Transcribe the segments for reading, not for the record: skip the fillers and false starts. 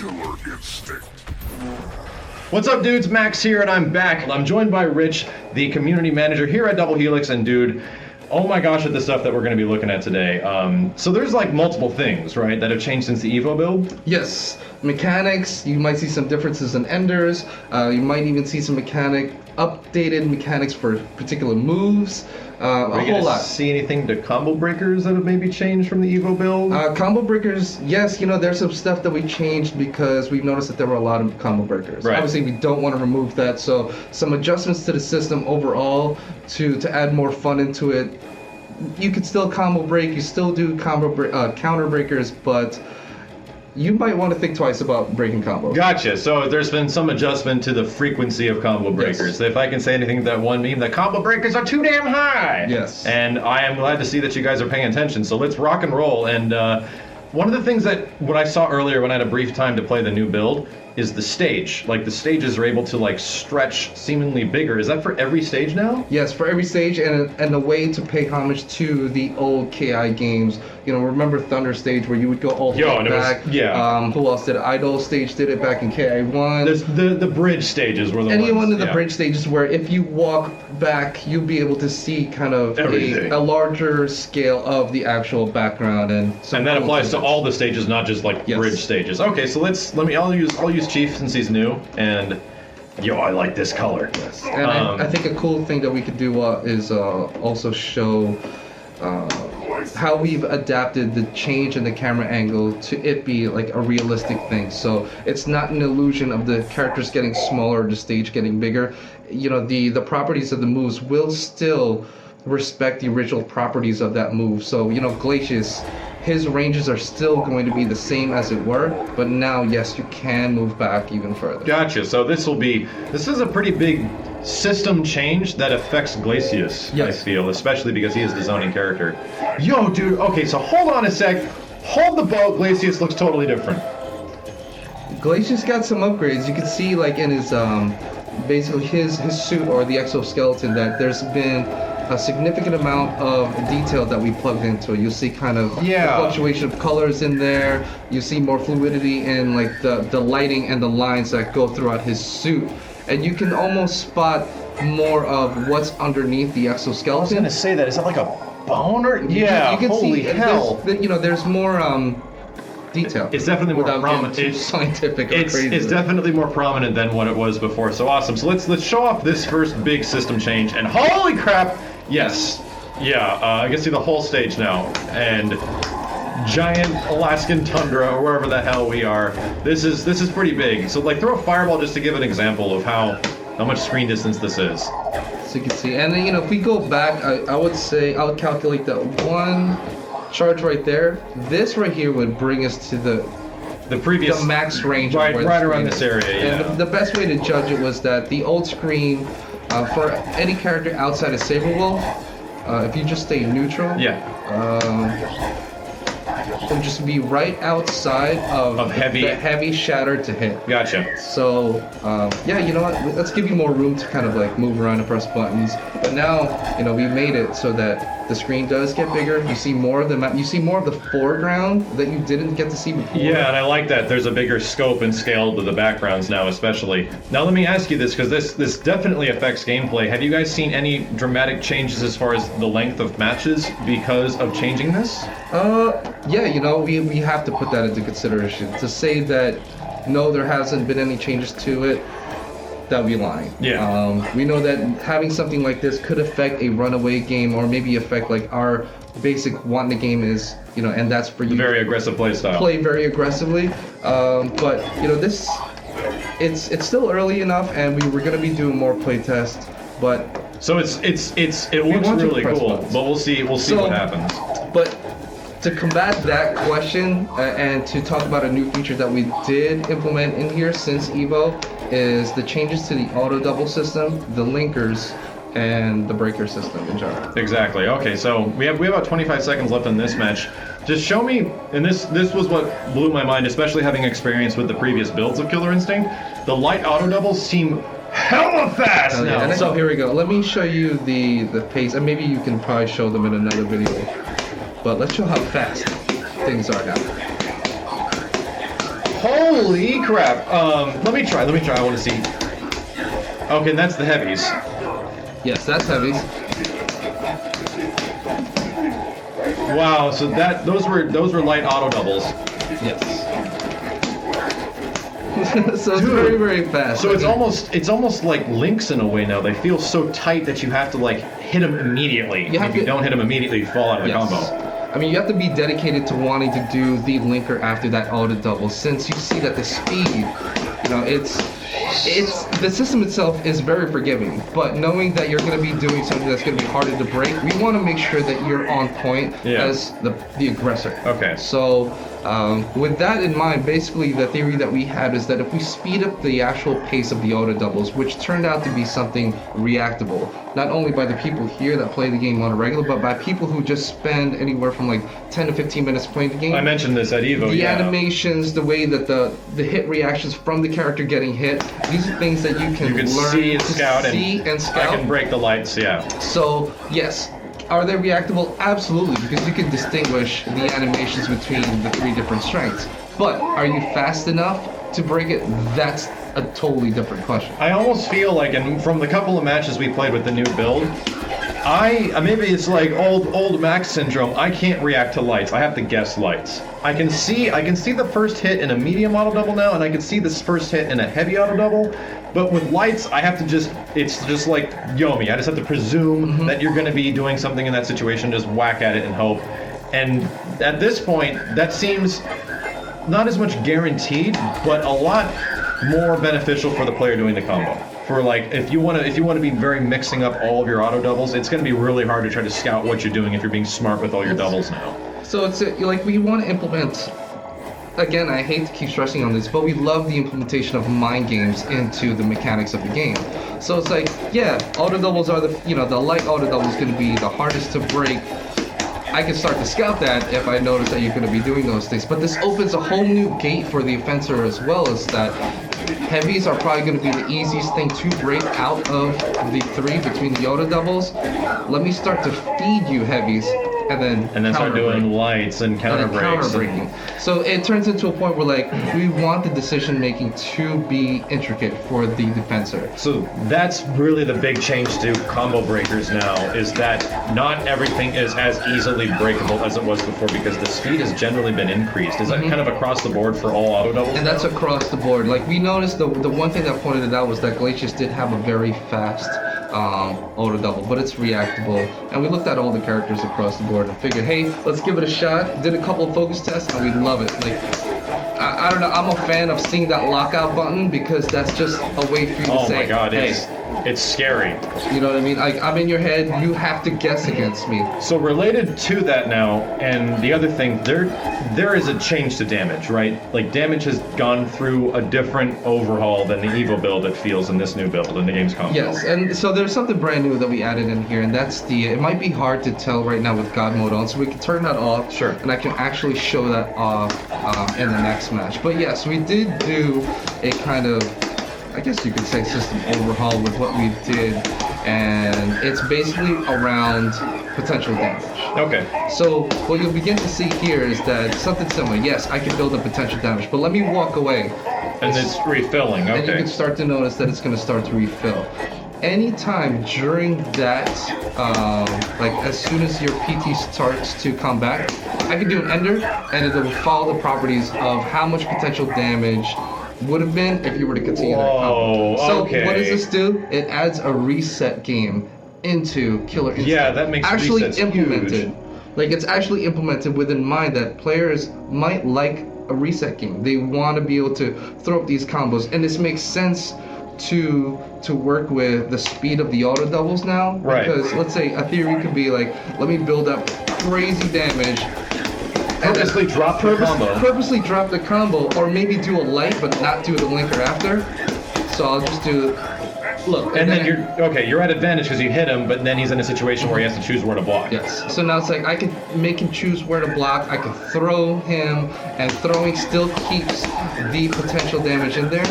killer instinct. What's up, dudes? Max here, and I'm back. I'm joined by Rich, the community manager here at Double Helix, and dude, oh my gosh, at the stuff that we're going to be looking at today. So there's like multiple things, right, that have changed since the Evo build? Yes, mechanics, you might see some differences in enders, you might even see some updated mechanics for particular moves, a whole lot. See anything to combo breakers that have maybe changed from the Evo build? Combo breakers, yes, there's some stuff that we changed because we've noticed that there were a lot of combo breakers. Right. Obviously, we don't want to remove that, so some adjustments to the system overall to add more fun into it. You could still combo break, you still do counter breakers, but you might want to think twice about breaking combos. Gotcha. So there's been some adjustment to the frequency of combo breakers. Yes. If I can say anything to that one meme, the combo breakers are too damn high. Yes. And I am glad to see that you guys are paying attention. So let's rock and roll. And one of the things that what I saw earlier when I had a brief time to play the new build is the stage. Like the stages are able to like stretch seemingly bigger. Is that for every stage now? Yes, for every stage, and a way to pay homage to the old KI games. Remember Thunder Stage where you would go all the way back? Who else did it? Idol Stage did it back in KI1. There's the bridge stages were the ones. Any one of the bridge stages where if you walk back, you'll be able to see kind of a larger scale of the actual background and that applies to all the stages, not just like bridge stages. Okay, so I'll use Chief since he's new, and I like this color. Yes. And I think a cool thing that we could do is also show how we've adapted the change in the camera angle to it be like a realistic thing. So it's not an illusion of the characters getting smaller, the stage getting bigger. The properties of the moves will still respect the original properties of that move. So Glacius, his ranges are still going to be the same as it were, but now, yes, you can move back even further. Gotcha. So this is a pretty big system change that affects Glacius, yes. I feel, especially because he is the zoning character. Yo, dude, okay, so hold on a sec. Hold the boat. Glacius looks totally different. Glacius got some upgrades. You can see, like, in his, basically his suit or the exoskeleton that there's been a significant amount of detail that we plugged into it. You'll see kind of the fluctuation of colors in there. You see more fluidity in like the lighting and the lines that go throughout his suit. And you can almost spot more of what's underneath the exoskeleton. I was gonna say that. Is that like a bone or? Yeah, you can holy see, hell. There's more detail. It's definitely more prominent. It's scientific or crazy. It's definitely more prominent than what it was before. So awesome. So let's show off this first big system change. And holy crap! Yes. Yeah. I can see the whole stage now. And giant Alaskan tundra or wherever the hell we are. This is pretty big. So like throw a fireball just to give an example of how much screen distance this is. So you can see. And then if we go back, I would say I would calculate that one charge right there. This right here would bring us to the max range. Right around this area. Yeah. And the best way to judge it was that the old screen for any character outside of Saberwolf, if you just stay neutral, it'll just be right outside of the heavy shatter to hit. Gotcha. So, you know what? Let's give you more room to kind of like move around and press buttons. But now, we made it so that the screen does get bigger. You see more of the map. You see more of the foreground that you didn't get to see before. Yeah, and I like that. There's a bigger scope and scale to the backgrounds now, especially. Now let me ask you this, because this definitely affects gameplay. Have you guys seen any dramatic changes as far as the length of matches because of changing this? Yeah, we have to put that into consideration. To say that no, there hasn't been any changes to it, that would be lying. Yeah. We know that having something like this could affect a runaway game, or maybe affect like our basic want the game is, and that's for you. Very aggressive play style. Play very aggressively, but this, it's still early enough, and we were gonna be doing more play tests, but. So it looks really cool, but we'll see what happens. But to combat that question and to talk about a new feature that we did implement in here since Evo is the changes to the auto double system, the linkers, and the breaker system in general. Exactly. Okay, so we have about 25 seconds left in this match. Just show me, and this was what blew my mind, especially having experience with the previous builds of Killer Instinct. The light auto doubles seem hella fast now. Yeah. So here we go. Let me show you the pace, and maybe you can probably show them in another video. But let's show how fast things are now. Holy crap! Let me try. I want to see. Okay, and that's the heavies. Yes, that's heavies. Wow. So those were light auto doubles. Yes. So it's very, very fast. So it's almost like links in a way now. They feel so tight that you have to like hit them immediately. If you don't hit them immediately, you fall out of the combo. I mean, you have to be dedicated to wanting to do the linker after that auto double, since you see that the speed, you know, it's the system itself is very forgiving, but knowing that you're going to be doing something that's going to be harder to break, we want to make sure that you're on point as the aggressor. Okay. So with that in mind, basically the theory that we had is that if we speed up the actual pace of the auto doubles, which turned out to be something reactable, not only by the people here that play the game on a regular, but by people who just spend anywhere from like 10 to 15 minutes playing the game. I mentioned this at Evo. The animations, the way that the hit reactions from the character getting hit, these are things that you can learn see and to scout see and scout. I can break the lights, yeah. So yes, are they reactable? Absolutely, because you can distinguish the animations between the 3 different strengths. But are you fast enough to break it? That's a totally different question. I almost feel like, and from the couple of matches we played with the new build, maybe it's like old Max syndrome. I can't react to lights. I have to guess lights. I can see the first hit in a medium auto double now, and I can see this first hit in a heavy auto double. But with lights, I have to it's just like Yomi. I just have to presume that you're going to be doing something in that situation, just whack at it and hope. And at this point, that seems not as much guaranteed, but a lot more beneficial for the player doing the combo. For like, if you want to be very mixing up all of your auto doubles, it's going to be really hard to try to scout what you're doing if you're being smart with all your doubles now. So it's like we want to implement. Again, I hate to keep stressing on this, but we love the implementation of mind games into the mechanics of the game. So it's like, yeah, auto doubles are the light auto double is going to be the hardest to break. I can start to scout that if I notice that you're going to be doing those things. But this opens a whole new gate for the offender as well, as that heavies are probably going to be the easiest thing to break out of the 3 between the auto doubles. Let me start to feed you heavies. And then start doing lights and counter breaking. So it turns into a point where like we want the decision making to be intricate for the defensor. So that's really the big change to combo breakers now, is that not everything is as easily breakable as it was before, because the speed has generally been increased. Is that kind of across the board for all auto doubles? And that's across the board. Like we noticed the one thing that pointed it out was that Glacius did have a very fast auto double, but it's reactable. And we looked at all the characters across the board and figured, hey, let's give it a shot. Did a couple of focus tests and we love it. Like, I don't know, I'm a fan of seeing that lockout button, because that's just a way for you to say, oh my god, hey, it's scary. You know what I mean? Like, I'm in your head, you have to guess against me. So related to that now, and the other thing, there is a change to damage, right? Like, damage has gone through a different overhaul than the Evo build it feels in this new build, in the Gamescom. Yes, and so there's something brand new that we added in here, and that's it might be hard to tell right now with God mode on, so we can turn that off. Sure. And I can actually show that off in the next match. But yes, we did do a kind of, I guess you could say, system overhaul with what we did, and it's basically around potential damage. Okay. So what you'll begin to see here is that something similar. Yes, I can build up potential damage, but let me walk away. And it's refilling, okay. And you can start to notice that it's going to start to refill. Anytime during that, like as soon as your PT starts to come back, I can do an ender, and it will follow the properties of how much potential damage would have been if you were to continue that combo. So what does this do? It adds a reset game into Killer Instinct. Yeah, that makes actually resets implemented. huge. Like, it's actually implemented with in mind that players might like a reset game. They want to be able to throw up these combos, and this makes sense to work with the speed of the auto doubles now. Right. Because let's say a theory could be like, let me build up crazy damage. Purposely drop the combo. Purposely drop the combo, or maybe do a light but not do the linker after. So I'll just do. Look. And then you're at advantage because you hit him, but then he's in a situation where he has to choose where to block. Yes. So now it's like I can make him choose where to block. I can throw him, and throwing still keeps the potential damage in there.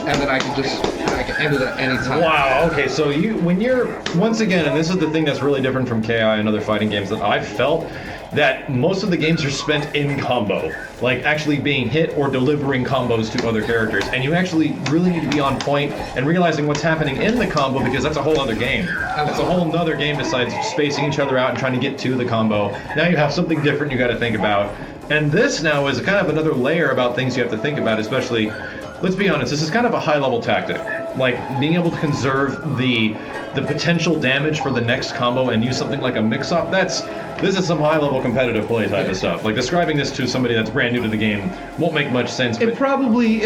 And then I can end it at any time. Wow, okay, so when you're, once again, and this is the thing that's really different from KI and other fighting games that I've felt, that most of the games are spent in combo, like actually being hit or delivering combos to other characters, and you actually really need to be on point and realizing what's happening in the combo, because that's a whole other game. That's a whole nother game besides spacing each other out and trying to get to the combo. Now you have something different you got to think about, and this now is kind of another layer about things you have to think about, especially, let's be honest, this is kind of a high-level tactic. Like, being able to conserve the potential damage for the next combo and use something like a mix-up, this is some high-level competitive play type of stuff. Like, describing this to somebody that's brand new to the game won't make much sense. It'll probably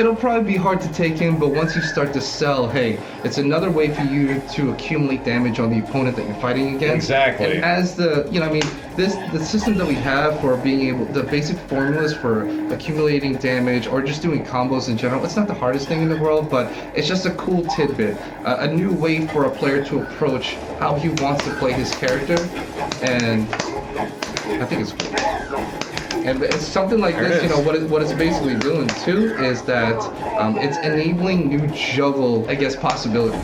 be hard to take in, but once you start to sell, hey, it's another way for you to accumulate damage on the opponent that you're fighting against. Exactly. And as the system that we have for being able, the basic formulas for accumulating damage or just doing combos in general, it's not the hardest thing in the world, but it's just a cool tidbit, a new way for a player to approach how he wants to play his character, and I think it's cool. And it's something like this, what it's basically doing too is that it's enabling new juggle, I guess, possibilities.